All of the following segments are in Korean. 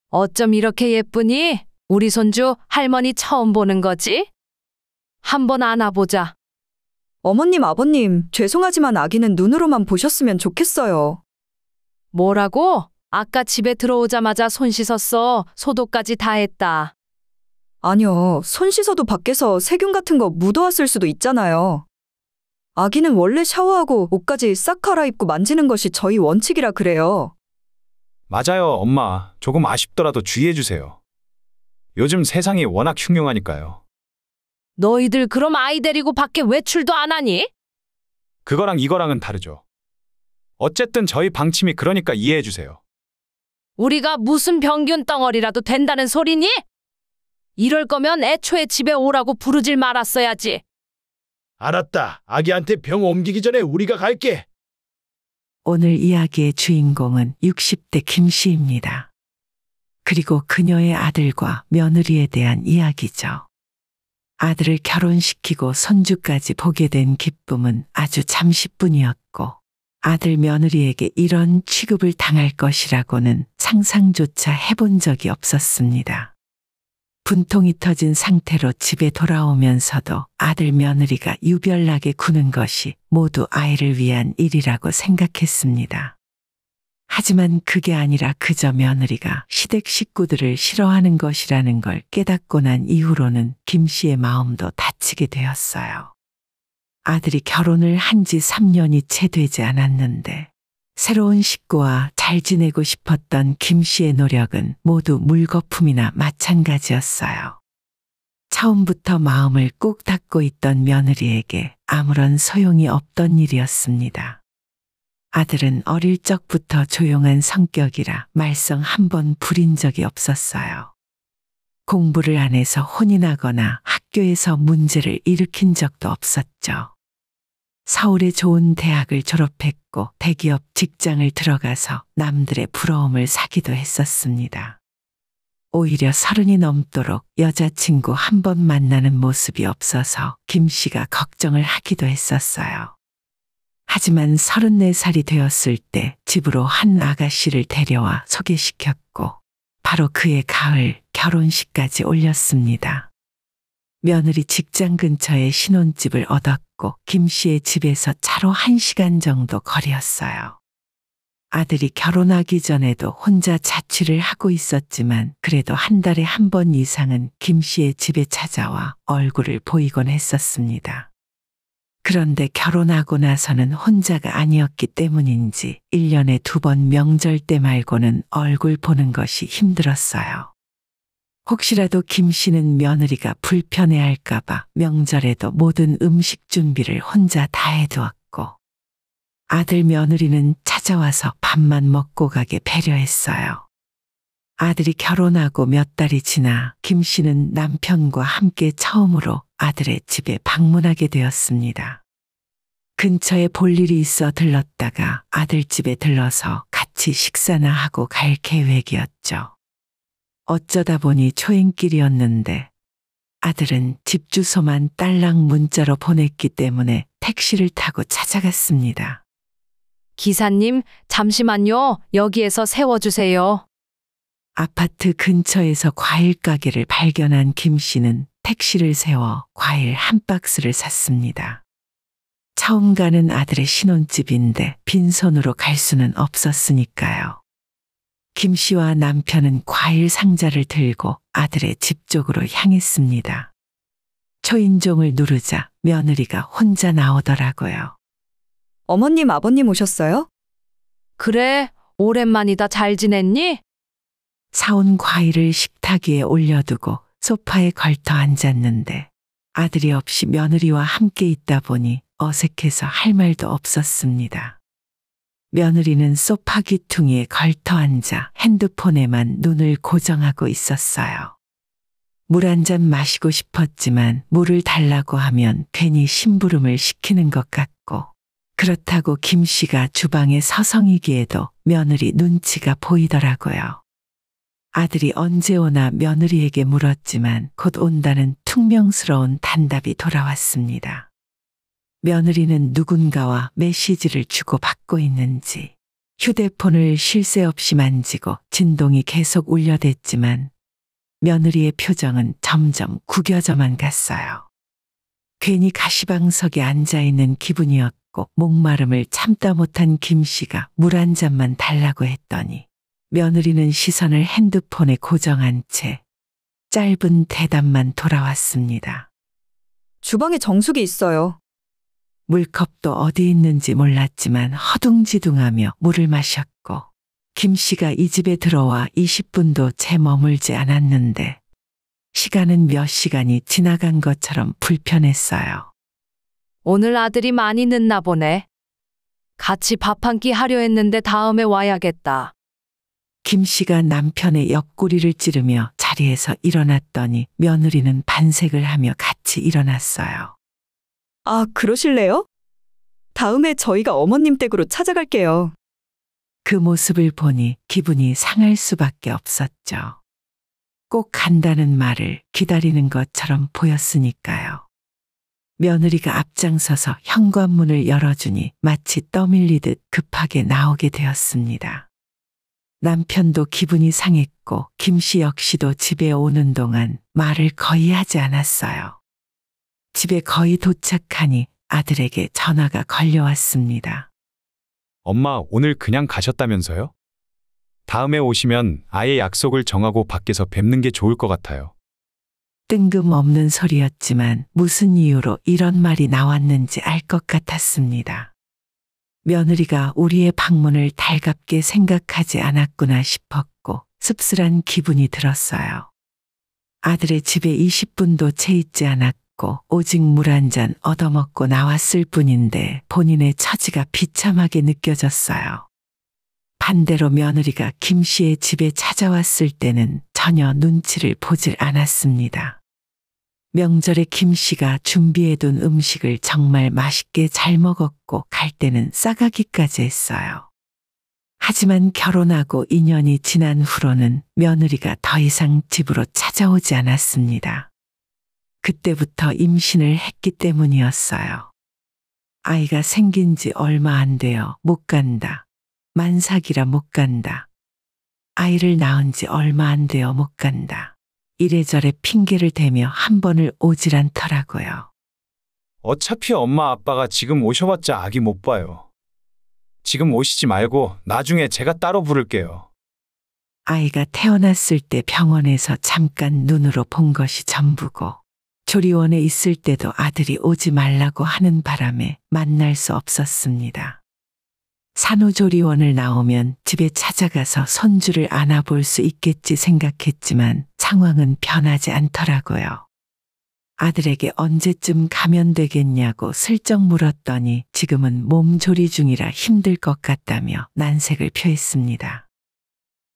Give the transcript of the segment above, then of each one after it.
어쩜 이렇게 예쁘니? 우리 손주 할머니 처음 보는 거지? 한번 안아보자. 어머님, 아버님, 죄송하지만 아기는 눈으로만 보셨으면 좋겠어요. 뭐라고? 아까 집에 들어오자마자 손 씻었어. 소독까지 다 했다. 아니요, 손 씻어도 밖에서 세균 같은 거 묻어왔을 수도 있잖아요. 아기는 원래 샤워하고 옷까지 싹 갈아입고 만지는 것이 저희 원칙이라 그래요. 맞아요, 엄마. 조금 아쉽더라도 주의해주세요. 요즘 세상이 워낙 흉흉하니까요. 너희들 그럼 아이 데리고 밖에 외출도 안 하니? 그거랑 이거랑은 다르죠. 어쨌든 저희 방침이 그러니까 이해해주세요. 우리가 무슨 병균 덩어리라도 된다는 소리니? 이럴 거면 애초에 집에 오라고 부르질 말았어야지. 알았다. 아기한테 병 옮기기 전에 우리가 갈게. 오늘 이야기의 주인공은 60대 김씨입니다. 그리고 그녀의 아들과 며느리에 대한 이야기죠. 아들을 결혼시키고 손주까지 보게 된 기쁨은 아주 잠시뿐이었고 아들 며느리에게 이런 취급을 당할 것이라고는 상상조차 해본 적이 없었습니다. 분통이 터진 상태로 집에 돌아오면서도 아들 며느리가 유별나게 구는 것이 모두 아이를 위한 일이라고 생각했습니다. 하지만 그게 아니라 그저 며느리가 시댁 식구들을 싫어하는 것이라는 걸 깨닫고 난 이후로는 김 씨의 마음도 다치게 되었어요. 아들이 결혼을 한 지 3년이 채 되지 않았는데 새로운 식구와 잘 지내고 싶었던 김 씨의 노력은 모두 물거품이나 마찬가지였어요. 처음부터 마음을 꾹 닫고 있던 며느리에게 아무런 소용이 없던 일이었습니다. 아들은 어릴 적부터 조용한 성격이라 말썽 한 번 부린 적이 없었어요. 공부를 안 해서 혼이 나거나 학교에서 문제를 일으킨 적도 없었죠. 서울의 좋은 대학을 졸업했고 대기업 직장을 들어가서 남들의 부러움을 사기도 했었습니다. 오히려 30이 넘도록 여자친구 한 번 만나는 모습이 없어서 김 씨가 걱정을 하기도 했었어요. 하지만 34살이 되었을 때 집으로 한 아가씨를 데려와 소개시켰고 바로 그해 가을 결혼식까지 올렸습니다. 며느리 직장 근처에 신혼집을 얻었고 김 씨의 집에서 차로 1시간 정도 거리였어요. 아들이 결혼하기 전에도 혼자 자취를 하고 있었지만 그래도 한 달에 한 번 이상은 김 씨의 집에 찾아와 얼굴을 보이곤 했었습니다. 그런데 결혼하고 나서는 혼자가 아니었기 때문인지 1년에 2번 명절 때 말고는 얼굴 보는 것이 힘들었어요. 혹시라도 김 씨는 며느리가 불편해할까봐 명절에도 모든 음식 준비를 혼자 다 해두었고 아들 며느리는 찾아와서 밥만 먹고 가게 배려했어요. 아들이 결혼하고 몇 달이 지나 김 씨는 남편과 함께 처음으로 아들의 집에 방문하게 되었습니다. 근처에 볼 일이 있어 들렀다가 아들 집에 들러서 같이 식사나 하고 갈 계획이었죠. 어쩌다 보니 초행길이었는데 아들은 집 주소만 딸랑 문자로 보냈기 때문에 택시를 타고 찾아갔습니다. 기사님, 잠시만요. 여기에서 세워주세요. 아파트 근처에서 과일 가게를 발견한 김 씨는 택시를 세워 과일 한 박스를 샀습니다. 처음 가는 아들의 신혼집인데 빈손으로 갈 수는 없었으니까요. 김 씨와 남편은 과일 상자를 들고 아들의 집 쪽으로 향했습니다. 초인종을 누르자 며느리가 혼자 나오더라고요. 어머님, 아버님 오셨어요? 그래, 오랜만이다. 잘 지냈니? 사온 과일을 식탁 위에 올려두고 소파에 걸터 앉았는데 아들이 없이 며느리와 함께 있다 보니 어색해서 할 말도 없었습니다. 며느리는 소파 귀퉁이에 걸터 앉아 핸드폰에만 눈을 고정하고 있었어요. 물 한 잔 마시고 싶었지만 물을 달라고 하면 괜히 심부름을 시키는 것 같고 그렇다고 김 씨가 주방에 서성이기에도 며느리 눈치가 보이더라고요. 아들이 언제 오나 며느리에게 물었지만 곧 온다는 퉁명스러운 단답이 돌아왔습니다. 며느리는 누군가와 메시지를 주고받고 있는지 휴대폰을 쉴 새 없이 만지고 진동이 계속 울려댔지만 며느리의 표정은 점점 구겨져만 갔어요. 괜히 가시방석에 앉아있는 기분이었고 목마름을 참다 못한 김 씨가 물 한 잔만 달라고 했더니 며느리는 시선을 핸드폰에 고정한 채 짧은 대답만 돌아왔습니다. 주방에 정수기 있어요. 물컵도 어디 있는지 몰랐지만 허둥지둥하며 물을 마셨고 김 씨가 이 집에 들어와 20분도 채 머물지 않았는데 시간은 몇 시간이 지나간 것처럼 불편했어요. 오늘 아들이 많이 늦나 보네. 같이 밥 한 끼 하려 했는데 다음에 와야겠다. 김 씨가 남편의 옆구리를 찌르며 자리에서 일어났더니 며느리는 반색을 하며 같이 일어났어요. 아, 그러실래요? 다음에 저희가 어머님 댁으로 찾아갈게요. 그 모습을 보니 기분이 상할 수밖에 없었죠. 꼭 간다는 말을 기다리는 것처럼 보였으니까요. 며느리가 앞장서서 현관문을 열어주니 마치 떠밀리듯 급하게 나오게 되었습니다. 남편도 기분이 상했고 김 씨 역시도 집에 오는 동안 말을 거의 하지 않았어요. 집에 거의 도착하니 아들에게 전화가 걸려왔습니다. 엄마, 오늘 그냥 가셨다면서요? 다음에 오시면 아예 약속을 정하고 밖에서 뵙는 게 좋을 것 같아요. 뜬금없는 소리였지만 무슨 이유로 이런 말이 나왔는지 알 것 같았습니다. 며느리가 우리의 방문을 달갑게 생각하지 않았구나 싶었고 씁쓸한 기분이 들었어요. 아들의 집에 20분도 채 있지 않았고 오직 물 한 잔 얻어먹고 나왔을 뿐인데 본인의 처지가 비참하게 느껴졌어요. 반대로 며느리가 김 씨의 집에 찾아왔을 때는 전혀 눈치를 보질 않았습니다. 명절에 김 씨가 준비해둔 음식을 정말 맛있게 잘 먹었고 갈 때는 싸가기까지 했어요. 하지만 결혼하고 2년이 지난 후로는 며느리가 더 이상 집으로 찾아오지 않았습니다. 그때부터 임신을 했기 때문이었어요. 아이가 생긴 지 얼마 안 되어 못 간다. 만삭이라 못 간다. 아이를 낳은 지 얼마 안 되어 못 간다. 이래저래 핑계를 대며 한 번을 오질 않더라고요. 어차피 엄마 아빠가 지금 오셔봤자 아기 못 봐요. 지금 오시지 말고 나중에 제가 따로 부를게요. 아이가 태어났을 때 병원에서 잠깐 눈으로 본 것이 전부고 조리원에 있을 때도 아들이 오지 말라고 하는 바람에 만날 수 없었습니다. 산후조리원을 나오면 집에 찾아가서 손주를 안아볼 수 있겠지 생각했지만 상황은 변하지 않더라고요. 아들에게 언제쯤 가면 되겠냐고 슬쩍 물었더니 지금은 몸조리 중이라 힘들 것 같다며 난색을 표했습니다.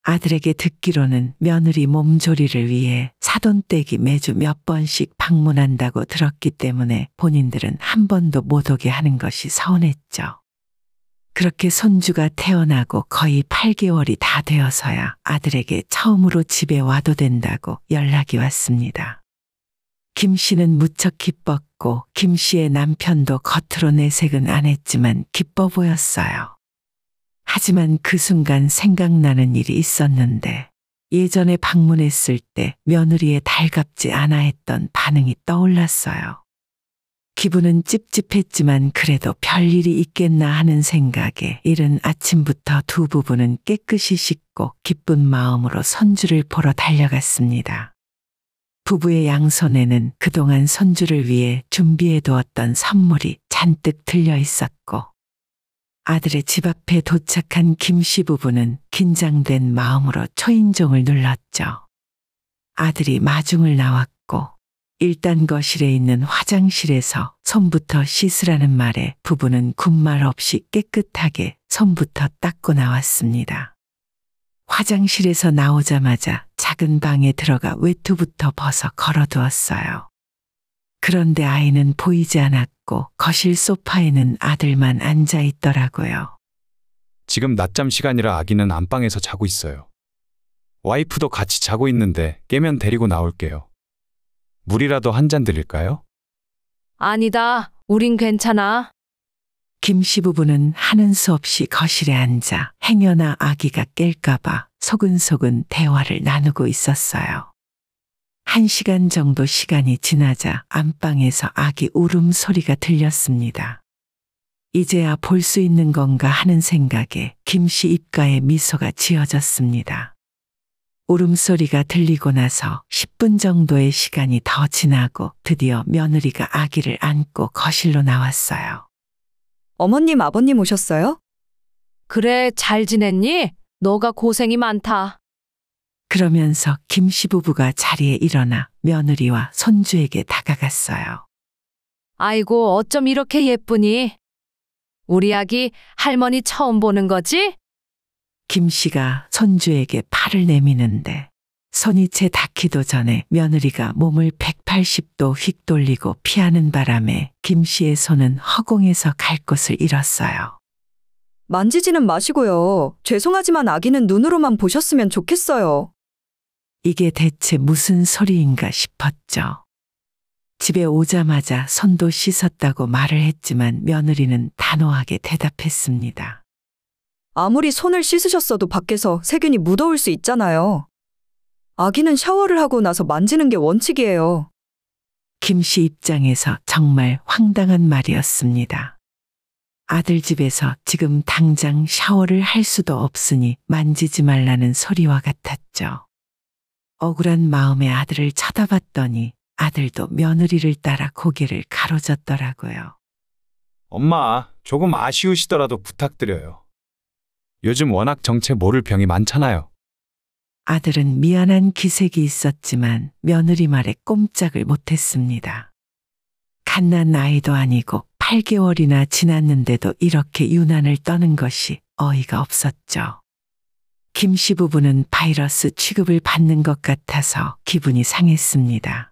아들에게 듣기로는 며느리 몸조리를 위해 사돈댁이 매주 몇 번씩 방문한다고 들었기 때문에 본인들은 한 번도 못 오게 하는 것이 서운했죠. 그렇게 손주가 태어나고 거의 8개월이 다 되어서야 아들에게 처음으로 집에 와도 된다고 연락이 왔습니다. 김 씨는 무척 기뻤고 김 씨의 남편도 겉으로 내색은 안 했지만 기뻐 보였어요. 하지만 그 순간 생각나는 일이 있었는데 예전에 방문했을 때 며느리의 달갑지 않아 했던 반응이 떠올랐어요. 기분은 찝찝했지만 그래도 별일이 있겠나 하는 생각에 이른 아침부터 두 부부는 깨끗이 씻고 기쁜 마음으로 손주를 보러 달려갔습니다. 부부의 양손에는 그동안 손주를 위해 준비해 두었던 선물이 잔뜩 들려 있었고 아들의 집 앞에 도착한 김 씨 부부는 긴장된 마음으로 초인종을 눌렀죠. 아들이 마중을 나왔고 일단 거실에 있는 화장실에서 손부터 씻으라는 말에 부부는 군말 없이 깨끗하게 손부터 닦고 나왔습니다. 화장실에서 나오자마자 작은 방에 들어가 외투부터 벗어 걸어두었어요. 그런데 아이는 보이지 않았고 거실 소파에는 아들만 앉아 있더라고요. 지금 낮잠 시간이라 아기는 안방에서 자고 있어요. 와이프도 같이 자고 있는데 깨면 데리고 나올게요. 물이라도 한 잔 드릴까요? 아니다. 우린 괜찮아. 김씨 부부는 하는 수 없이 거실에 앉아 행여나 아기가 깰까봐 소근소근 대화를 나누고 있었어요. 1시간 정도 시간이 지나자 안방에서 아기 울음소리가 들렸습니다. 이제야 볼 수 있는 건가 하는 생각에 김씨 입가에 미소가 지어졌습니다. 울음소리가 들리고 나서 10분 정도의 시간이 더 지나고 드디어 며느리가 아기를 안고 거실로 나왔어요. 어머님, 아버님 오셨어요? 그래, 잘 지냈니? 너가 고생이 많다. 그러면서 김씨 부부가 자리에 일어나 며느리와 손주에게 다가갔어요. 아이고, 어쩜 이렇게 예쁘니? 우리 아기 할머니 처음 보는 거지? 김씨가 손주에게 팔을 내미는데 손이 채 닿기도 전에 며느리가 몸을 180도 휙 돌리고 피하는 바람에 김씨의 손은 허공에서 갈 곳을 잃었어요. 만지지는 마시고요. 죄송하지만 아기는 눈으로만 보셨으면 좋겠어요. 이게 대체 무슨 소리인가 싶었죠. 집에 오자마자 손도 씻었다고 말을 했지만 며느리는 단호하게 대답했습니다. 아무리 손을 씻으셨어도 밖에서 세균이 묻어올 수 있잖아요. 아기는 샤워를 하고 나서 만지는 게 원칙이에요. 김씨 입장에서 정말 황당한 말이었습니다. 아들 집에서 지금 당장 샤워를 할 수도 없으니 만지지 말라는 소리와 같았죠. 억울한 마음에 아들을 쳐다봤더니 아들도 며느리를 따라 고개를 가로젓더라고요. 엄마, 조금 아쉬우시더라도 부탁드려요. 요즘 워낙 정체 모를 병이 많잖아요. 아들은 미안한 기색이 있었지만 며느리 말에 꼼짝을 못했습니다. 갓난 아이도 아니고 8개월이나 지났는데도 이렇게 유난을 떠는 것이 어이가 없었죠. 김씨 부부는 바이러스 취급을 받는 것 같아서 기분이 상했습니다.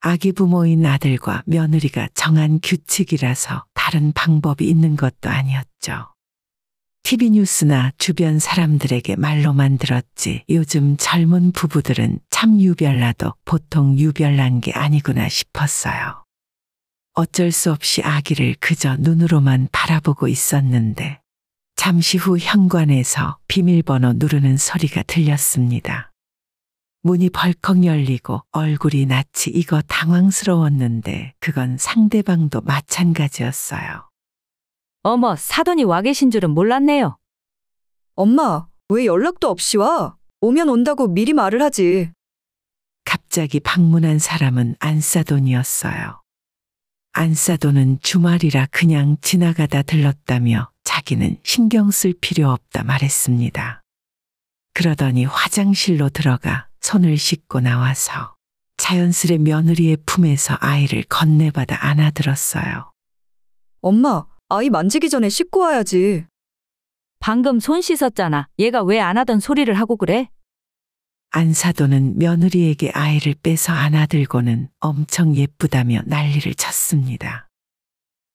아기 부모인 아들과 며느리가 정한 규칙이라서 다른 방법이 있는 것도 아니었죠. TV 뉴스나 주변 사람들에게 말로만 들었지 요즘 젊은 부부들은 참 유별나도 보통 유별난 게 아니구나 싶었어요. 어쩔 수 없이 아기를 그저 눈으로만 바라보고 있었는데 잠시 후 현관에서 비밀번호 누르는 소리가 들렸습니다. 문이 벌컥 열리고 얼굴이 낯이 익어 당황스러웠는데 그건 상대방도 마찬가지였어요. 어머, 사돈이 와 계신 줄은 몰랐네요. 엄마, 왜 연락도 없이 와? 오면 온다고 미리 말을 하지. 갑자기 방문한 사람은 안사돈이었어요. 안사돈은 주말이라 그냥 지나가다 들렀다며 자기는 신경 쓸 필요 없다 말했습니다. 그러더니 화장실로 들어가 손을 씻고 나와서 자연스레 며느리의 품에서 아이를 건네받아 안아들었어요. 엄마, 아이 만지기 전에 씻고 와야지. 방금 손 씻었잖아. 얘가 왜 안 하던 소리를 하고 그래? 안사돈은 며느리에게 아이를 빼서 안아들고는 엄청 예쁘다며 난리를 쳤습니다.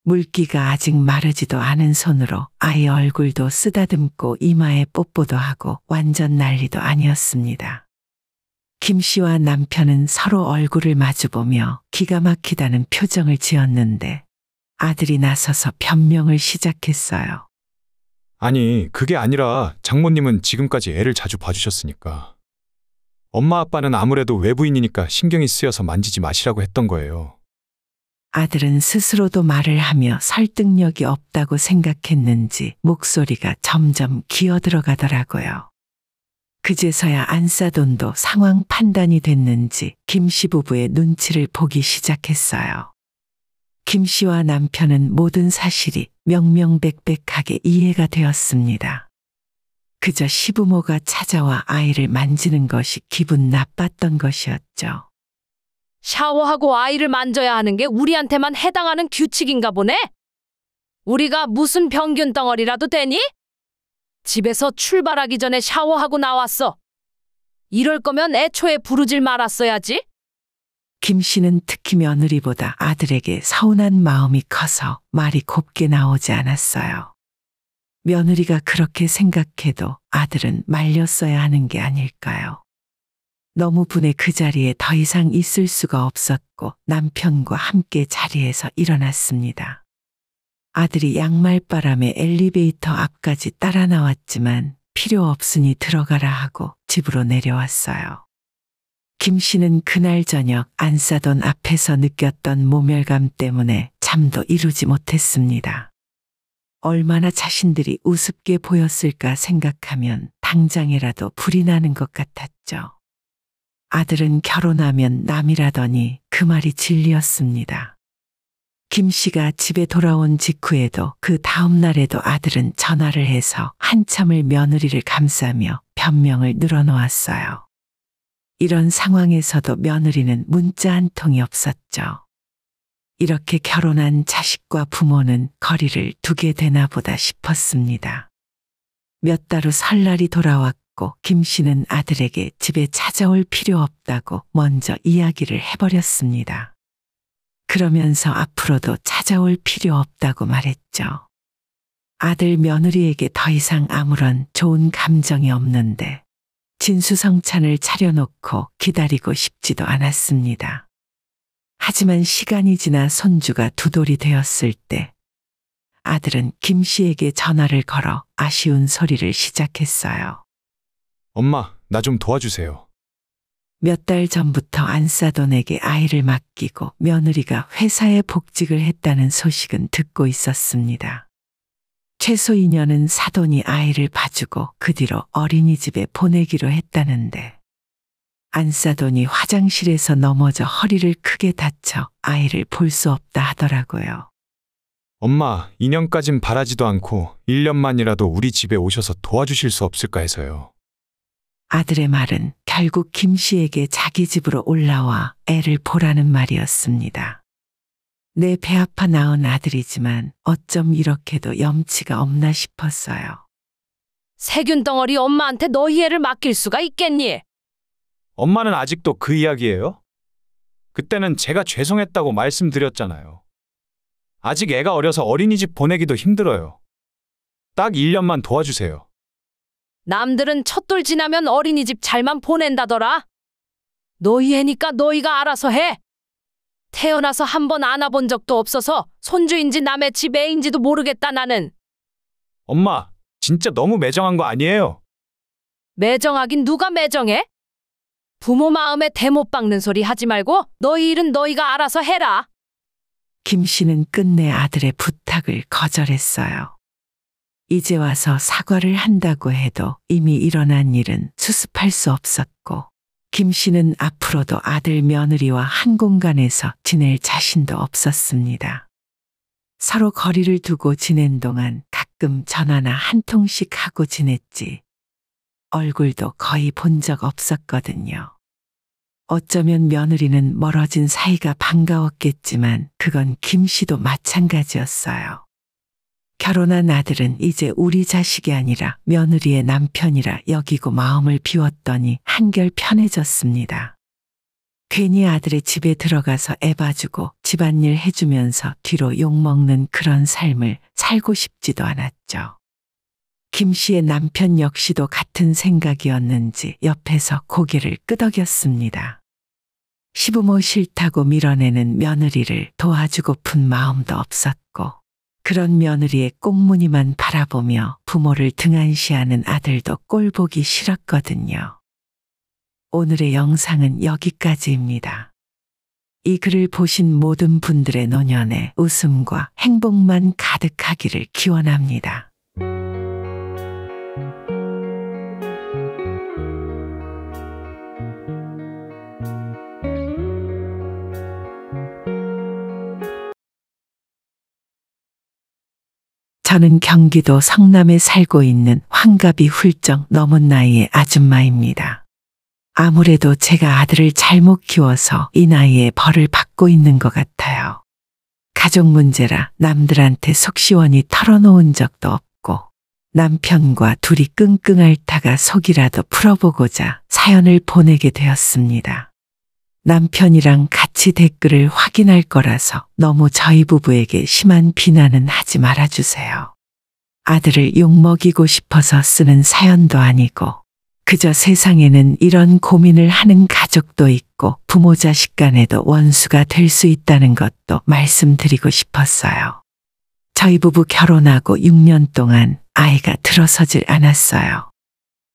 물기가 아직 마르지도 않은 손으로 아이 얼굴도 쓰다듬고 이마에 뽀뽀도 하고 완전 난리도 아니었습니다. 김 씨와 남편은 서로 얼굴을 마주보며 기가 막히다는 표정을 지었는데 아들이 나서서 변명을 시작했어요. 아니, 그게 아니라 장모님은 지금까지 애를 자주 봐주셨으니까. 엄마 아빠는 아무래도 외부인이니까 신경이 쓰여서 만지지 마시라고 했던 거예요. 아들은 스스로도 말을 하며 설득력이 없다고 생각했는지 목소리가 점점 기어들어가더라고요. 그제서야 안사돈도 상황 판단이 됐는지 김 씨 부부의 눈치를 보기 시작했어요. 김 씨와 남편은 모든 사실이 명명백백하게 이해가 되었습니다. 그저 시부모가 찾아와 아이를 만지는 것이 기분 나빴던 것이었죠. 샤워하고 아이를 만져야 하는 게 우리한테만 해당하는 규칙인가 보네? 우리가 무슨 병균 덩어리라도 되니? 집에서 출발하기 전에 샤워하고 나왔어. 이럴 거면 애초에 부르질 말았어야지. 김 씨는 특히 며느리보다 아들에게 서운한 마음이 커서 말이 곱게 나오지 않았어요. 며느리가 그렇게 생각해도 아들은 말렸어야 하는 게 아닐까요? 너무 분해 그 자리에 더 이상 있을 수가 없었고 남편과 함께 자리에서 일어났습니다. 아들이 양말바람에 엘리베이터 앞까지 따라 나왔지만 필요 없으니 들어가라 하고 집으로 내려왔어요. 김 씨는 그날 저녁 안사돈 앞에서 느꼈던 모멸감 때문에 잠도 이루지 못했습니다. 얼마나 자신들이 우습게 보였을까 생각하면 당장이라도 불이 나는 것 같았죠. 아들은 결혼하면 남이라더니 그 말이 진리였습니다. 김 씨가 집에 돌아온 직후에도 그 다음 날에도 아들은 전화를 해서 한참을 며느리를 감싸며 변명을 늘어놓았어요. 이런 상황에서도 며느리는 문자 한 통이 없었죠. 이렇게 결혼한 자식과 부모는 거리를 두게 되나 보다 싶었습니다. 몇 달 후 설날이 돌아왔고 김 씨는 아들에게 집에 찾아올 필요 없다고 먼저 이야기를 해버렸습니다. 그러면서 앞으로도 찾아올 필요 없다고 말했죠. 아들 며느리에게 더 이상 아무런 좋은 감정이 없는데 진수성찬을 차려놓고 기다리고 싶지도 않았습니다. 하지만 시간이 지나 손주가 두 돌이 되었을 때 아들은 김 씨에게 전화를 걸어 아쉬운 소리를 시작했어요. 엄마, 나 좀 도와주세요. 몇 달 전부터 안사돈에게 아이를 맡기고 며느리가 회사에 복직을 했다는 소식은 듣고 있었습니다. 최소 2년은 사돈이 아이를 봐주고 그 뒤로 어린이집에 보내기로 했다는데 안사돈이 화장실에서 넘어져 허리를 크게 다쳐 아이를 볼 수 없다 하더라고요. 엄마, 2년까진 바라지도 않고 1년만이라도 우리 집에 오셔서 도와주실 수 없을까 해서요. 아들의 말은 결국 김 씨에게 자기 집으로 올라와 애를 보라는 말이었습니다. 내 배 아파 낳은 아들이지만 어쩜 이렇게도 염치가 없나 싶었어요. 세균 덩어리 엄마한테 너희 애를 맡길 수가 있겠니? 엄마는 아직도 그 이야기예요? 그때는 제가 죄송했다고 말씀드렸잖아요. 아직 애가 어려서 어린이집 보내기도 힘들어요. 딱 1년만 도와주세요. 남들은 첫돌 지나면 어린이집 잘만 보낸다더라. 너희 애니까 너희가 알아서 해. 태어나서 한 번 안아본 적도 없어서 손주인지 남의 집 애인지도 모르겠다 나는. 엄마, 진짜 너무 매정한 거 아니에요? 매정하긴 누가 매정해? 부모 마음에 대못 박는 소리 하지 말고 너희 일은 너희가 알아서 해라. 김 씨는 끝내 아들의 부탁을 거절했어요. 이제 와서 사과를 한다고 해도 이미 일어난 일은 수습할 수 없었고 김 씨는 앞으로도 아들 며느리와 한 공간에서 지낼 자신도 없었습니다. 서로 거리를 두고 지낸 동안 가끔 전화나 한 통씩 하고 지냈지 얼굴도 거의 본 적 없었거든요. 어쩌면 며느리는 멀어진 사이가 반가웠겠지만 그건 김 씨도 마찬가지였어요. 결혼한 아들은 이제 우리 자식이 아니라 며느리의 남편이라 여기고 마음을 비웠더니 한결 편해졌습니다. 괜히 아들의 집에 들어가서 애 봐주고 집안일 해주면서 뒤로 욕먹는 그런 삶을 살고 싶지도 않았죠. 김 씨의 남편 역시도 같은 생각이었는지 옆에서 고개를 끄덕였습니다. 시부모 싫다고 밀어내는 며느리를 도와주고픈 마음도 없었고 그런 며느리의 꽁무니만 바라보며 부모를 등한시하는 아들도 꼴보기 싫었거든요. 오늘의 영상은 여기까지입니다. 이 글을 보신 모든 분들의 노년에 웃음과 행복만 가득하기를 기원합니다. 저는 경기도 성남에 살고 있는 환갑이 훌쩍 넘은 나이의 아줌마입니다. 아무래도 제가 아들을 잘못 키워서 이 나이에 벌을 받고 있는 것 같아요. 가족 문제라 남들한테 속 시원히 털어놓은 적도 없고 남편과 둘이 끙끙 앓다가 속이라도 풀어보고자 사연을 보내게 되었습니다. 남편이랑 같이 댓글을 확인할 거라서 너무 저희 부부에게 심한 비난은 하지 말아주세요. 아들을 욕먹이고 싶어서 쓰는 사연도 아니고 그저 세상에는 이런 고민을 하는 가족도 있고 부모 자식 간에도 원수가 될 수 있다는 것도 말씀드리고 싶었어요. 저희 부부 결혼하고 6년 동안 아이가 들어서질 않았어요.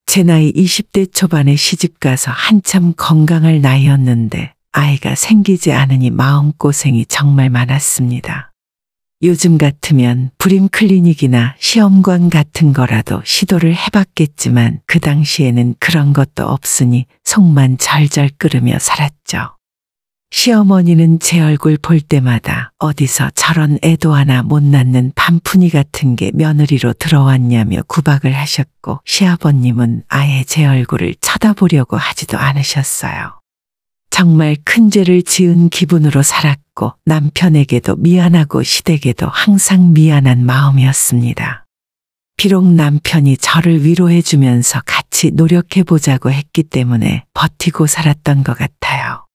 제 나이 20대 초반에 시집가서 한참 건강할 나이였는데 아이가 생기지 않으니 마음고생이 정말 많았습니다. 요즘 같으면 불임 클리닉이나 시험관 같은 거라도 시도를 해봤겠지만 그 당시에는 그런 것도 없으니 속만 절절 끓으며 살았죠. 시어머니는 제 얼굴 볼 때마다 어디서 저런 애도 하나 못 낳는 반푼이 같은 게 며느리로 들어왔냐며 구박을 하셨고, 시아버님은 아예 제 얼굴을 쳐다보려고 하지도 않으셨어요. 정말 큰 죄를 지은 기분으로 살았고 남편에게도 미안하고 시댁에도 항상 미안한 마음이었습니다. 비록 남편이 저를 위로해주면서 같이 노력해보자고 했기 때문에 버티고 살았던 것 같아요.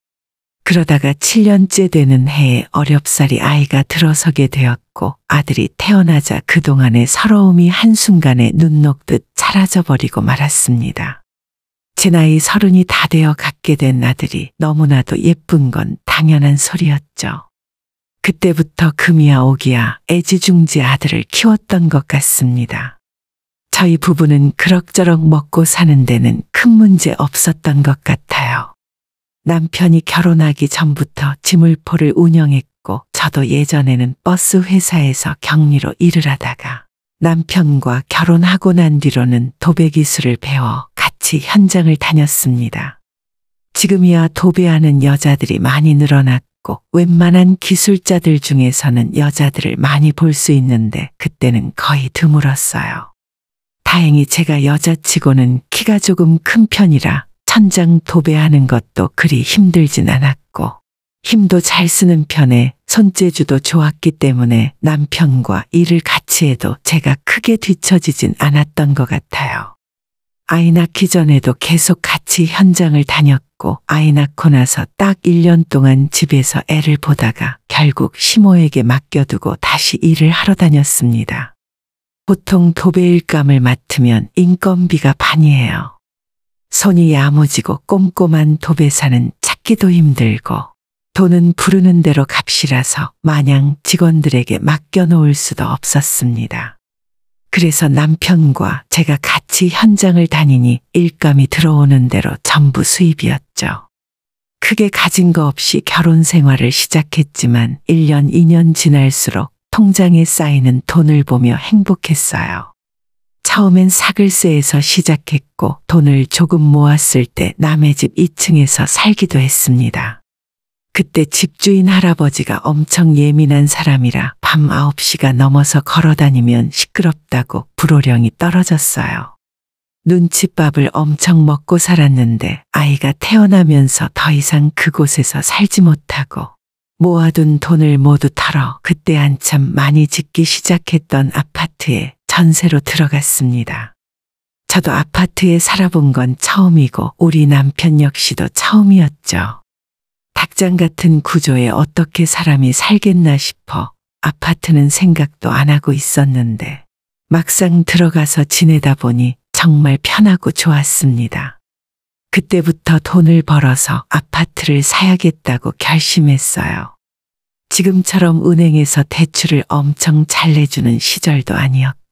그러다가 7년째 되는 해에 어렵사리 아이가 들어서게 되었고 아들이 태어나자 그동안의 서러움이 한순간에 눈 녹듯 사라져버리고 말았습니다. 제 나이 30이 다 되어 갖게 된 아들이 너무나도 예쁜 건 당연한 소리였죠. 그때부터 금이야 오기야 애지중지 아들을 키웠던 것 같습니다. 저희 부부는 그럭저럭 먹고 사는 데는 큰 문제 없었던 것 같아요. 남편이 결혼하기 전부터 지물포를 운영했고 저도 예전에는 버스 회사에서 격리로 일을 하다가 남편과 결혼하고 난 뒤로는 도배 기술을 배워 같이 현장을 다녔습니다. 지금이야 도배하는 여자들이 많이 늘어났고 웬만한 기술자들 중에서는 여자들을 많이 볼 수 있는데 그때는 거의 드물었어요. 다행히 제가 여자치고는 키가 조금 큰 편이라 천장 도배하는 것도 그리 힘들진 않았고 힘도 잘 쓰는 편에 손재주도 좋았기 때문에 남편과 일을 같이 해도 제가 크게 뒤처지진 않았던 것 같아요. 아이 낳기 전에도 계속 같이 현장을 다녔고 아이 낳고 나서 딱 1년 동안 집에서 애를 보다가 결국 시모에게 맡겨두고 다시 일을 하러 다녔습니다. 보통 도배 일감을 맡으면 인건비가 반이에요. 손이 야무지고 꼼꼼한 도배사는 찾기도 힘들고 돈은 부르는 대로 값이라서 마냥 직원들에게 맡겨놓을 수도 없었습니다. 그래서 남편과 제가 같이 현장을 다니니 일감이 들어오는 대로 전부 수입이었죠. 크게 가진 거 없이 결혼 생활을 시작했지만 1년, 2년 지날수록 통장에 쌓이는 돈을 보며 행복했어요. 처음엔 사글세에서 시작했고 돈을 조금 모았을 때 남의 집 2층에서 살기도 했습니다. 그때 집주인 할아버지가 엄청 예민한 사람이라 밤 9시가 넘어서 걸어다니면 시끄럽다고 불호령이 떨어졌어요. 눈칫밥을 엄청 먹고 살았는데 아이가 태어나면서 더 이상 그곳에서 살지 못하고 모아둔 돈을 모두 털어 그때 한참 많이 짓기 시작했던 아파트에 전세로 들어갔습니다. 저도 아파트에 살아본 건 처음이고 우리 남편 역시도 처음이었죠. 닭장 같은 구조에 어떻게 사람이 살겠나 싶어 아파트는 생각도 안 하고 있었는데 막상 들어가서 지내다 보니 정말 편하고 좋았습니다. 그때부터 돈을 벌어서 아파트를 사야겠다고 결심했어요. 지금처럼 은행에서 대출을 엄청 잘 내주는 시절도 아니었고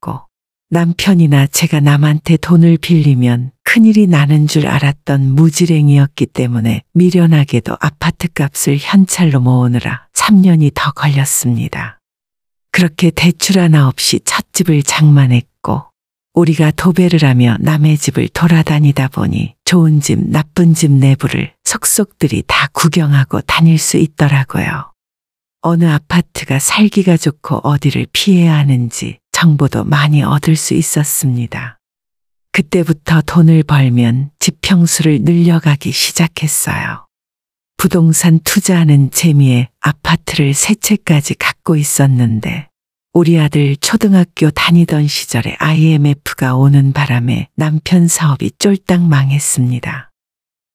남편이나 제가 남한테 돈을 빌리면 큰일이 나는 줄 알았던 무지랭이였기 때문에 미련하게도 아파트 값을 현찰로 모으느라 3년이 더 걸렸습니다. 그렇게 대출 하나 없이 첫 집을 장만했고 우리가 도배를 하며 남의 집을 돌아다니다 보니 좋은 집, 나쁜 집 내부를 속속들이 다 구경하고 다닐 수 있더라고요. 어느 아파트가 살기가 좋고 어디를 피해야 하는지 정보도 많이 얻을 수 있었습니다. 그때부터 돈을 벌면 집 평수를 늘려가기 시작했어요. 부동산 투자하는 재미에 아파트를 3채까지 갖고 있었는데 우리 아들 초등학교 다니던 시절에 IMF가 오는 바람에 남편 사업이 쫄딱 망했습니다.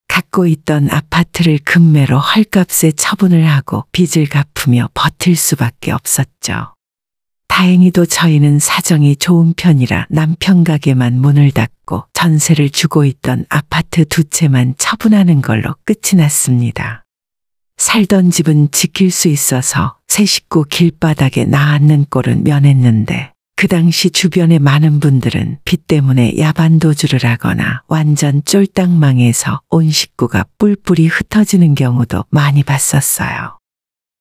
갖고 있던 아파트를 금매로 헐값에 처분을 하고 빚을 갚으며 버틸 수밖에 없었죠. 다행히도 저희는 사정이 좋은 편이라 남편 가게만 문을 닫고 전세를 주고 있던 아파트 2채만 처분하는 걸로 끝이 났습니다. 살던 집은 지킬 수 있어서 새 식구 길바닥에 나앉는 꼴은 면했는데 그 당시 주변의 많은 분들은 비 때문에 야반도주를 하거나 완전 쫄딱 망해서 온 식구가 뿔뿔이 흩어지는 경우도 많이 봤었어요.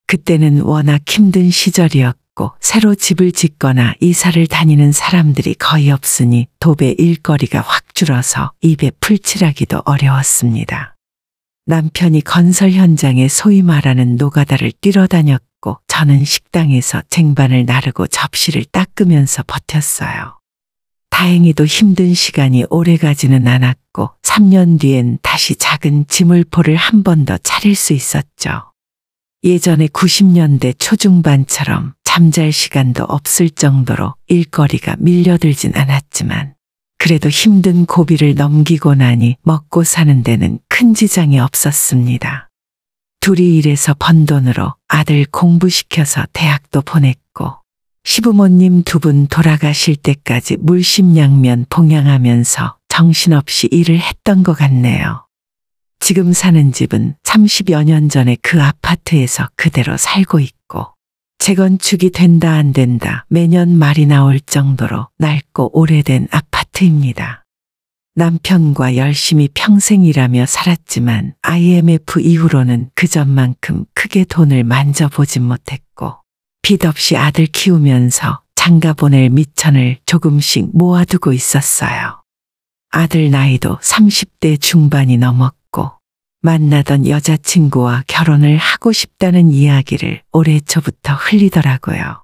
그때는 워낙 힘든 시절이었고 새로 집을 짓거나 이사를 다니는 사람들이 거의 없으니 도배 일거리가 확 줄어서 입에 풀칠하기도 어려웠습니다. 남편이 건설 현장에 소위 말하는 노가다를 뛰러다녔고 저는 식당에서 쟁반을 나르고 접시를 닦으면서 버텼어요. 다행히도 힘든 시간이 오래가지는 않았고 3년 뒤엔 다시 작은 지물포를 한 번 더 차릴 수 있었죠. 예전에 90년대 초중반처럼 잠잘 시간도 없을 정도로 일거리가 밀려들진 않았지만 그래도 힘든 고비를 넘기고 나니 먹고 사는 데는 큰 지장이 없었습니다. 둘이 일해서 번 돈으로 아들 공부시켜서 대학도 보냈고 시부모님 두 분 돌아가실 때까지 물심양면 봉양하면서 정신없이 일을 했던 것 같네요. 지금 사는 집은 30여 년 전에 그 아파트에서 그대로 살고 있고 재건축이 된다 안 된다 매년 말이 나올 정도로 낡고 오래된 아파트입니다. 남편과 열심히 평생 일하며 살았지만 IMF 이후로는 그전만큼 크게 돈을 만져보진 못했고 빚 없이 아들 키우면서 장가 보낼 미천을 조금씩 모아두고 있었어요. 아들 나이도 30대 중반이 넘었고 만나던 여자친구와 결혼을 하고 싶다는 이야기를 올해 초부터 흘리더라고요.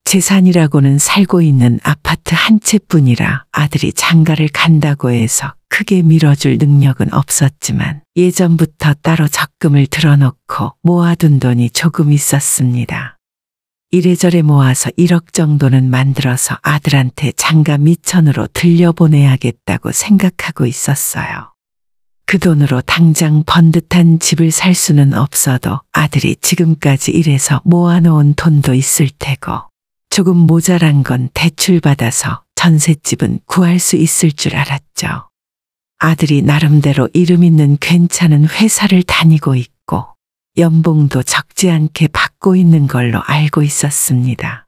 재산이라고는 살고 있는 아파트 한 채뿐이라 아들이 장가를 간다고 해서 크게 밀어줄 능력은 없었지만 예전부터 따로 적금을 들어놓고 모아둔 돈이 조금 있었습니다. 이래저래 모아서 1억 정도는 만들어서 아들한테 장가 미천으로 들려보내야겠다고 생각하고 있었어요. 그 돈으로 당장 번듯한 집을 살 수는 없어도 아들이 지금까지 일해서 모아놓은 돈도 있을 테고 조금 모자란 건 대출받아서 전셋집은 구할 수 있을 줄 알았죠. 아들이 나름대로 이름 있는 괜찮은 회사를 다니고 있고 연봉도 적지 않게 받고 있는 걸로 알고 있었습니다.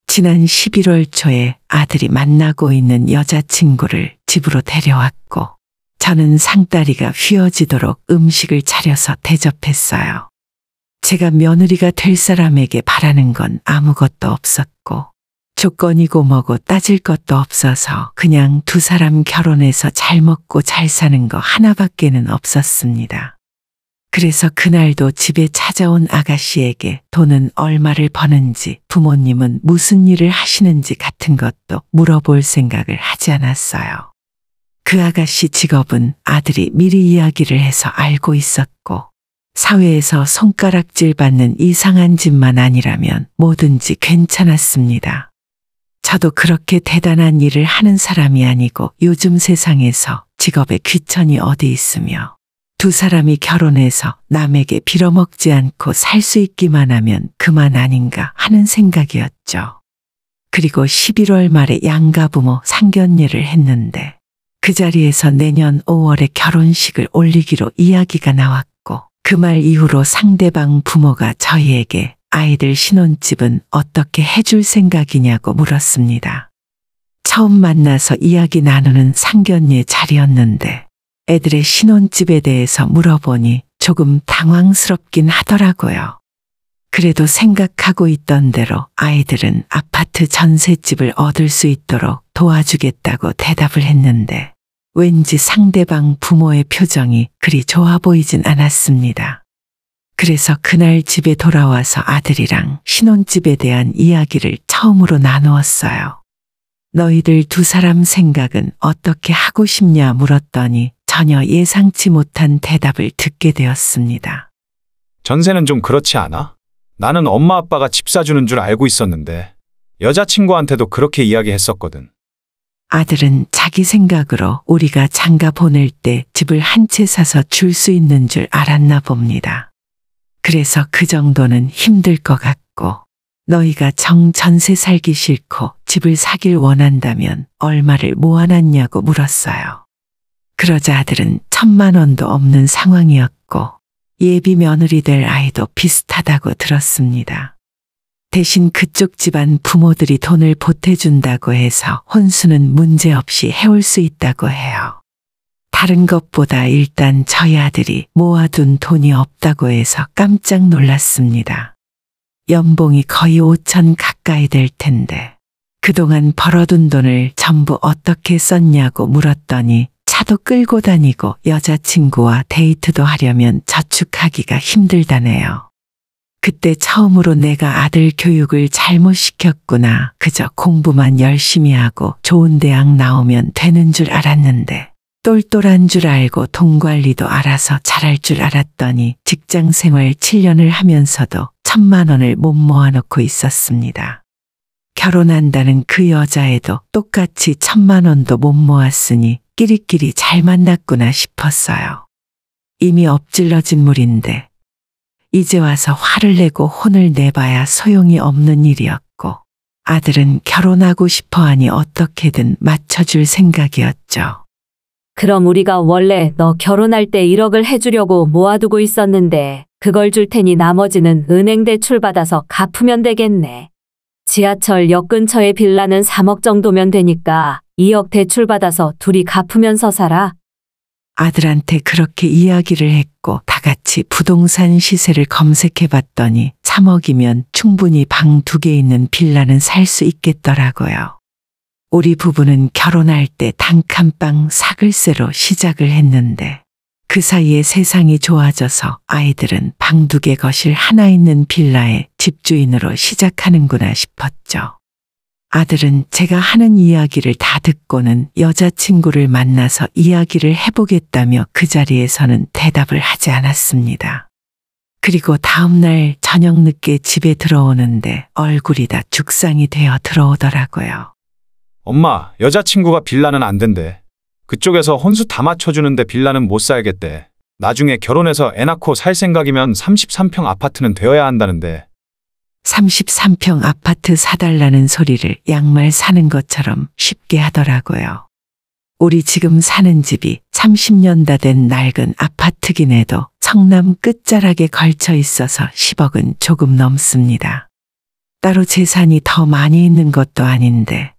지난 11월 초에 아들이 만나고 있는 여자친구를 집으로 데려왔고 저는 상다리가 휘어지도록 음식을 차려서 대접했어요. 제가 며느리가 될 사람에게 바라는 건 아무것도 없었고 조건이고 뭐고 따질 것도 없어서 그냥 두 사람 결혼해서 잘 먹고 잘 사는 거 하나밖에는 없었습니다. 그래서 그날도 집에 찾아온 아가씨에게 돈은 얼마를 버는지 부모님은 무슨 일을 하시는지 같은 것도 물어볼 생각을 하지 않았어요. 그 아가씨 직업은 아들이 미리 이야기를 해서 알고 있었고 사회에서 손가락질 받는 이상한 집만 아니라면 뭐든지 괜찮았습니다. 저도 그렇게 대단한 일을 하는 사람이 아니고 요즘 세상에서 직업에 귀천이 어디 있으며 두 사람이 결혼해서 남에게 빌어먹지 않고 살 수 있기만 하면 그만 아닌가 하는 생각이었죠. 그리고 11월 말에 양가부모 상견례를 했는데 그 자리에서 내년 5월에 결혼식을 올리기로 이야기가 나왔고 그 말 이후로 상대방 부모가 저희에게 아이들 신혼집은 어떻게 해줄 생각이냐고 물었습니다. 처음 만나서 이야기 나누는 상견례 자리였는데 애들의 신혼집에 대해서 물어보니 조금 당황스럽긴 하더라고요. 그래도 생각하고 있던 대로 아이들은 아파트 전셋집을 얻을 수 있도록 도와주겠다고 대답을 했는데 왠지 상대방 부모의 표정이 그리 좋아 보이진 않았습니다. 그래서 그날 집에 돌아와서 아들이랑 신혼집에 대한 이야기를 처음으로 나누었어요. 너희들 두 사람 생각은 어떻게 하고 싶냐 물었더니 전혀 예상치 못한 대답을 듣게 되었습니다. 전세는 좀 그렇지 않아? 나는 엄마 아빠가 집 사주는 줄 알고 있었는데 여자친구한테도 그렇게 이야기했었거든. 아들은 자기 생각으로 우리가 장가 보낼 때 집을 한 채 사서 줄 수 있는 줄 알았나 봅니다. 그래서 그 정도는 힘들 것 같고 너희가 전세 살기 싫고 집을 사길 원한다면 얼마를 모아놨냐고 물었어요. 그러자 아들은 1,000만 원도 없는 상황이었고 예비 며느리 될 아이도 비슷하다고 들었습니다. 대신 그쪽 집안 부모들이 돈을 보태준다고 해서 혼수는 문제없이 해올 수 있다고 해요. 다른 것보다 일단 저희 아들이 모아둔 돈이 없다고 해서 깜짝 놀랐습니다. 연봉이 거의 5천 가까이 될 텐데 그동안 벌어둔 돈을 전부 어떻게 썼냐고 물었더니 차도 끌고 다니고 여자친구와 데이트도 하려면 저축하기가 힘들다네요. 그때 처음으로 내가 아들 교육을 잘못 시켰구나. 그저 공부만 열심히 하고 좋은 대학 나오면 되는 줄 알았는데 똘똘한 줄 알고 돈 관리도 알아서 잘할 줄 알았더니 직장 생활 7년을 하면서도 1,000만 원을 못 모아놓고 있었습니다. 결혼한다는 그 여자애도 똑같이 1,000만 원도 못 모았으니 끼리끼리 잘 만났구나 싶었어요. 이미 엎질러진 물인데 이제 와서 화를 내고 혼을 내봐야 소용이 없는 일이었고 아들은 결혼하고 싶어하니 어떻게든 맞춰줄 생각이었죠. 그럼 우리가 원래 너 결혼할 때 1억을 해주려고 모아두고 있었는데 그걸 줄 테니 나머지는 은행 대출 받아서 갚으면 되겠네. 지하철역 근처에 빌라는 3억 정도면 되니까 2억 대출 받아서 둘이 갚으면서 살아. 아들한테 그렇게 이야기를 했고 다 같이 부동산 시세를 검색해 봤더니 3억이면 충분히 방 2개 있는 빌라는 살 수 있겠더라고요. 우리 부부는 결혼할 때 단칸방 사글세로 시작을 했는데 그 사이에 세상이 좋아져서 아이들은 방 2개 거실 하나 있는 빌라에 집주인으로 시작하는구나 싶었죠. 아들은 제가 하는 이야기를 다 듣고는 여자친구를 만나서 이야기를 해보겠다며 그 자리에서는 대답을 하지 않았습니다. 그리고 다음날 저녁 늦게 집에 들어오는데 얼굴이 다 죽상이 되어 들어오더라고요. 엄마, 여자친구가 빌라는 안 된대. 그쪽에서 혼수 다 맞춰주는데 빌라는 못 살겠대. 나중에 결혼해서 애 낳고 살 생각이면 33평 아파트는 되어야 한다는데. 33평 아파트 사달라는 소리를 양말 사는 것처럼 쉽게 하더라고요. 우리 지금 사는 집이 30년 다 된 낡은 아파트긴 해도 성남 끝자락에 걸쳐 있어서 10억은 조금 넘습니다. 따로 재산이 더 많이 있는 것도 아닌데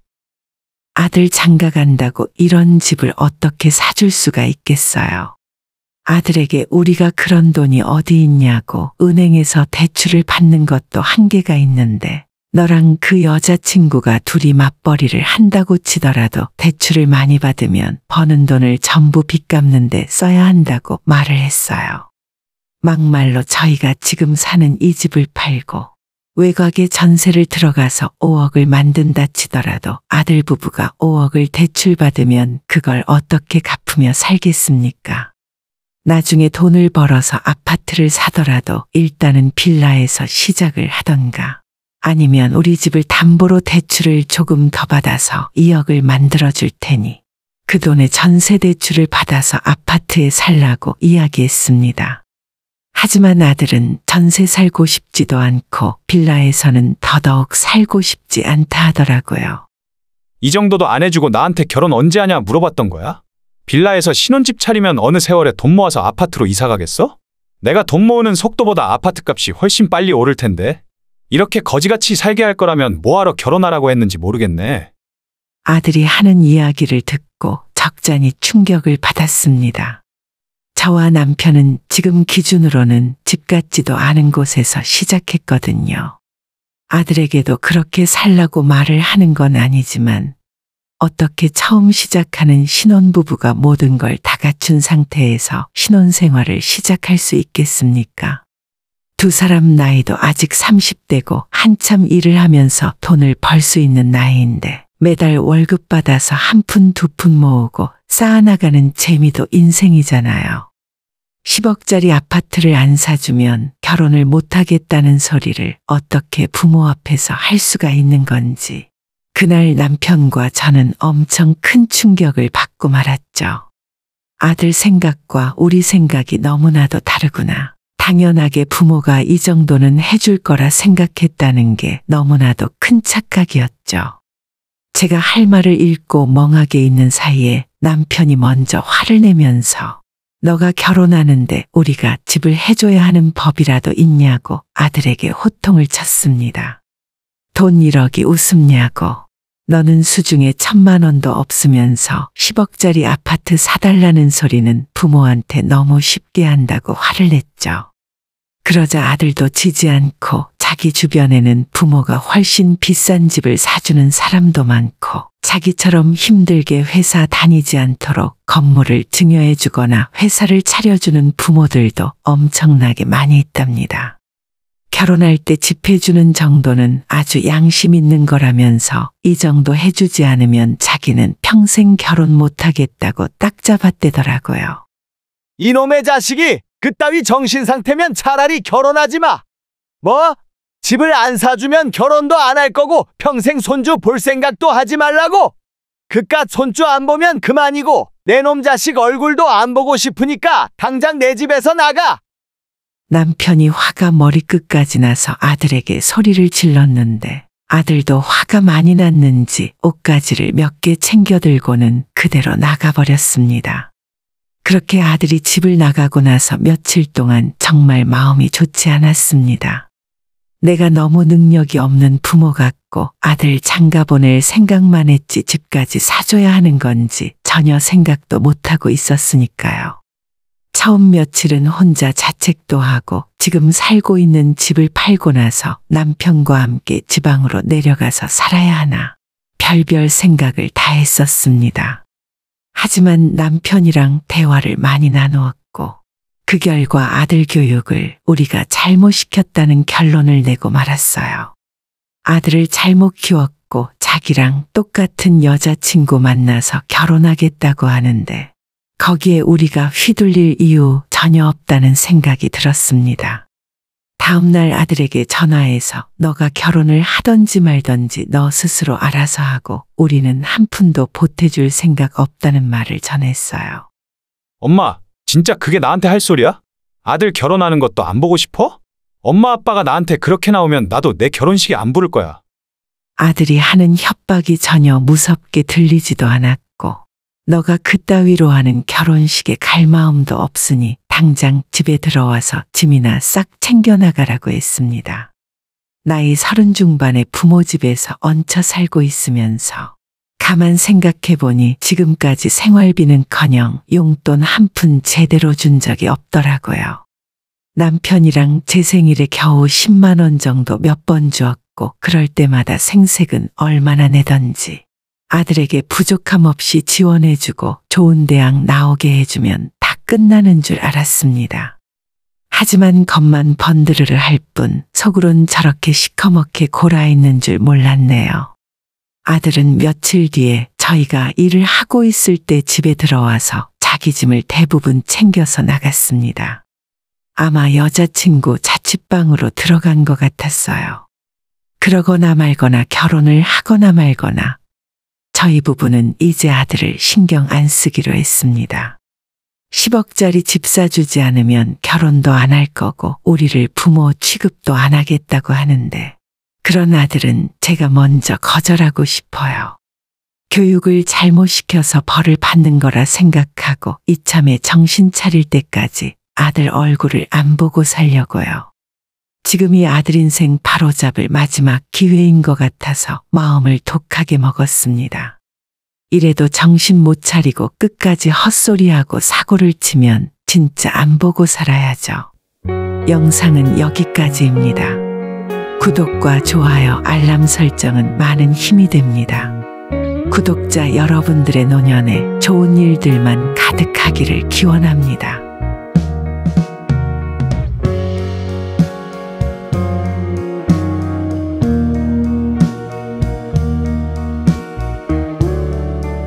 아들 장가 간다고 이런 집을 어떻게 사줄 수가 있겠어요. 아들에게 우리가 그런 돈이 어디 있냐고 은행에서 대출을 받는 것도 한계가 있는데 너랑 그 여자친구가 둘이 맞벌이를 한다고 치더라도 대출을 많이 받으면 버는 돈을 전부 빚 갚는 데 써야 한다고 말을 했어요. 막말로 저희가 지금 사는 이 집을 팔고 외곽에 전세를 들어가서 5억을 만든다 치더라도 아들 부부가 5억을 대출받으면 그걸 어떻게 갚으며 살겠습니까? 나중에 돈을 벌어서 아파트를 사더라도 일단은 빌라에서 시작을 하던가 아니면 우리 집을 담보로 대출을 조금 더 받아서 2억을 만들어줄 테니 그 돈에 전세 대출을 받아서 아파트에 살라고 이야기했습니다. 하지만 아들은 전세 살고 싶지도 않고 빌라에서는 더더욱 살고 싶지 않다 하더라고요. 이 정도도 안 해주고 나한테 결혼 언제 하냐 물어봤던 거야? 빌라에서 신혼집 차리면 어느 세월에 돈 모아서 아파트로 이사 가겠어? 내가 돈 모으는 속도보다 아파트 값이 훨씬 빨리 오를 텐데. 이렇게 거지같이 살게 할 거라면 뭐하러 결혼하라고 했는지 모르겠네. 아들이 하는 이야기를 듣고 적잖이 충격을 받았습니다. 저와 남편은 지금 기준으로는 집 같지도 않은 곳에서 시작했거든요. 아들에게도 그렇게 살라고 말을 하는 건 아니지만 어떻게 처음 시작하는 신혼부부가 모든 걸 다 갖춘 상태에서 신혼생활을 시작할 수 있겠습니까? 두 사람 나이도 아직 30대고 한참 일을 하면서 돈을 벌 수 있는 나이인데 매달 월급 받아서 한 푼 두 푼 모으고 쌓아나가는 재미도 인생이잖아요. 10억짜리 아파트를 안 사주면 결혼을 못하겠다는 소리를 어떻게 부모 앞에서 할 수가 있는 건지. 그날 남편과 저는 엄청 큰 충격을 받고 말았죠. 아들 생각과 우리 생각이 너무나도 다르구나. 당연하게 부모가 이 정도는 해줄 거라 생각했다는 게 너무나도 큰 착각이었죠. 제가 할 말을 잃고 멍하게 있는 사이에 남편이 먼저 화를 내면서 너가 결혼하는데 우리가 집을 해줘야 하는 법이라도 있냐고 아들에게 호통을 쳤습니다. 돈 1억이 웃음냐고. 너는 수중에 1,000만 원도 없으면서 10억짜리 아파트 사달라는 소리는 부모한테 너무 쉽게 한다고 화를 냈죠. 그러자 아들도 지지 않고 자기 주변에는 부모가 훨씬 비싼 집을 사주는 사람도 많고 자기처럼 힘들게 회사 다니지 않도록 건물을 증여해 주거나 회사를 차려주는 부모들도 엄청나게 많이 있답니다. 결혼할 때 집 해주는 정도는 아주 양심 있는 거라면서 이 정도 해주지 않으면 자기는 평생 결혼 못하겠다고 딱 잡아대더라고요. 이놈의 자식이 그따위 정신 상태면 차라리 결혼하지 마. 뭐? 집을 안 사주면 결혼도 안 할 거고 평생 손주 볼 생각도 하지 말라고? 그깟 손주 안 보면 그만이고 내 놈 자식 얼굴도 안 보고 싶으니까 당장 내 집에서 나가. 남편이 화가 머리끝까지 나서 아들에게 소리를 질렀는데 아들도 화가 많이 났는지 옷가지를 몇 개 챙겨 들고는 그대로 나가버렸습니다. 그렇게 아들이 집을 나가고 나서 며칠 동안 정말 마음이 좋지 않았습니다. 내가 너무 능력이 없는 부모 같고 아들 장가 보낼 생각만 했지 집까지 사줘야 하는 건지 전혀 생각도 못하고 있었으니까요. 처음 며칠은 혼자 자책도 하고 지금 살고 있는 집을 팔고 나서 남편과 함께 지방으로 내려가서 살아야 하나 별별 생각을 다 했었습니다. 하지만 남편이랑 대화를 많이 나누었고 그 결과 아들 교육을 우리가 잘못 시켰다는 결론을 내고 말았어요. 아들을 잘못 키웠고 자기랑 똑같은 여자친구 만나서 결혼하겠다고 하는데 거기에 우리가 휘둘릴 이유 전혀 없다는 생각이 들었습니다. 다음 날 아들에게 전화해서 너가 결혼을 하던지 말던지 너 스스로 알아서 하고 우리는 한 푼도 보태줄 생각 없다는 말을 전했어요. 엄마, 진짜 그게 나한테 할 소리야? 아들 결혼하는 것도 안 보고 싶어? 엄마 아빠가 나한테 그렇게 나오면 나도 내 결혼식에 안 부를 거야. 아들이 하는 협박이 전혀 무섭게 들리지도 않았고 너가 그따위로 하는 결혼식에 갈 마음도 없으니 당장 집에 들어와서 짐이나 싹 챙겨나가라고 했습니다. 나이 30 중반의 부모 집에서 얹혀 살고 있으면서 가만 생각해보니 지금까지 생활비는커녕 용돈 한 푼 제대로 준 적이 없더라고요. 남편이랑 제 생일에 겨우 10만 원 정도 몇 번 주었고 그럴 때마다 생색은 얼마나 내던지 아들에게 부족함 없이 지원해주고 좋은 대학 나오게 해주면 다 끝나는 줄 알았습니다. 하지만 겉만 번드르르 할 뿐 속으론 저렇게 시커멓게 골아있는 줄 몰랐네요. 아들은 며칠 뒤에 저희가 일을 하고 있을 때 집에 들어와서 자기 짐을 대부분 챙겨서 나갔습니다. 아마 여자친구 자취방으로 들어간 것 같았어요. 그러거나 말거나 결혼을 하거나 말거나 저희 부부는 이제 아들을 신경 안 쓰기로 했습니다. 10억짜리 집 사주지 않으면 결혼도 안 할 거고 우리를 부모 취급도 안 하겠다고 하는데 그런 아들은 제가 먼저 거절하고 싶어요. 교육을 잘못 시켜서 벌을 받는 거라 생각하고 이참에 정신 차릴 때까지 아들 얼굴을 안 보고 살려고요. 지금이 아들 인생 바로잡을 마지막 기회인 것 같아서 마음을 독하게 먹었습니다. 이래도 정신 못 차리고 끝까지 헛소리하고 사고를 치면 진짜 안 보고 살아야죠. 영상은 여기까지입니다. 구독과 좋아요, 알람 설정은 많은 힘이 됩니다. 구독자 여러분들의 노년에 좋은 일들만 가득하기를 기원합니다.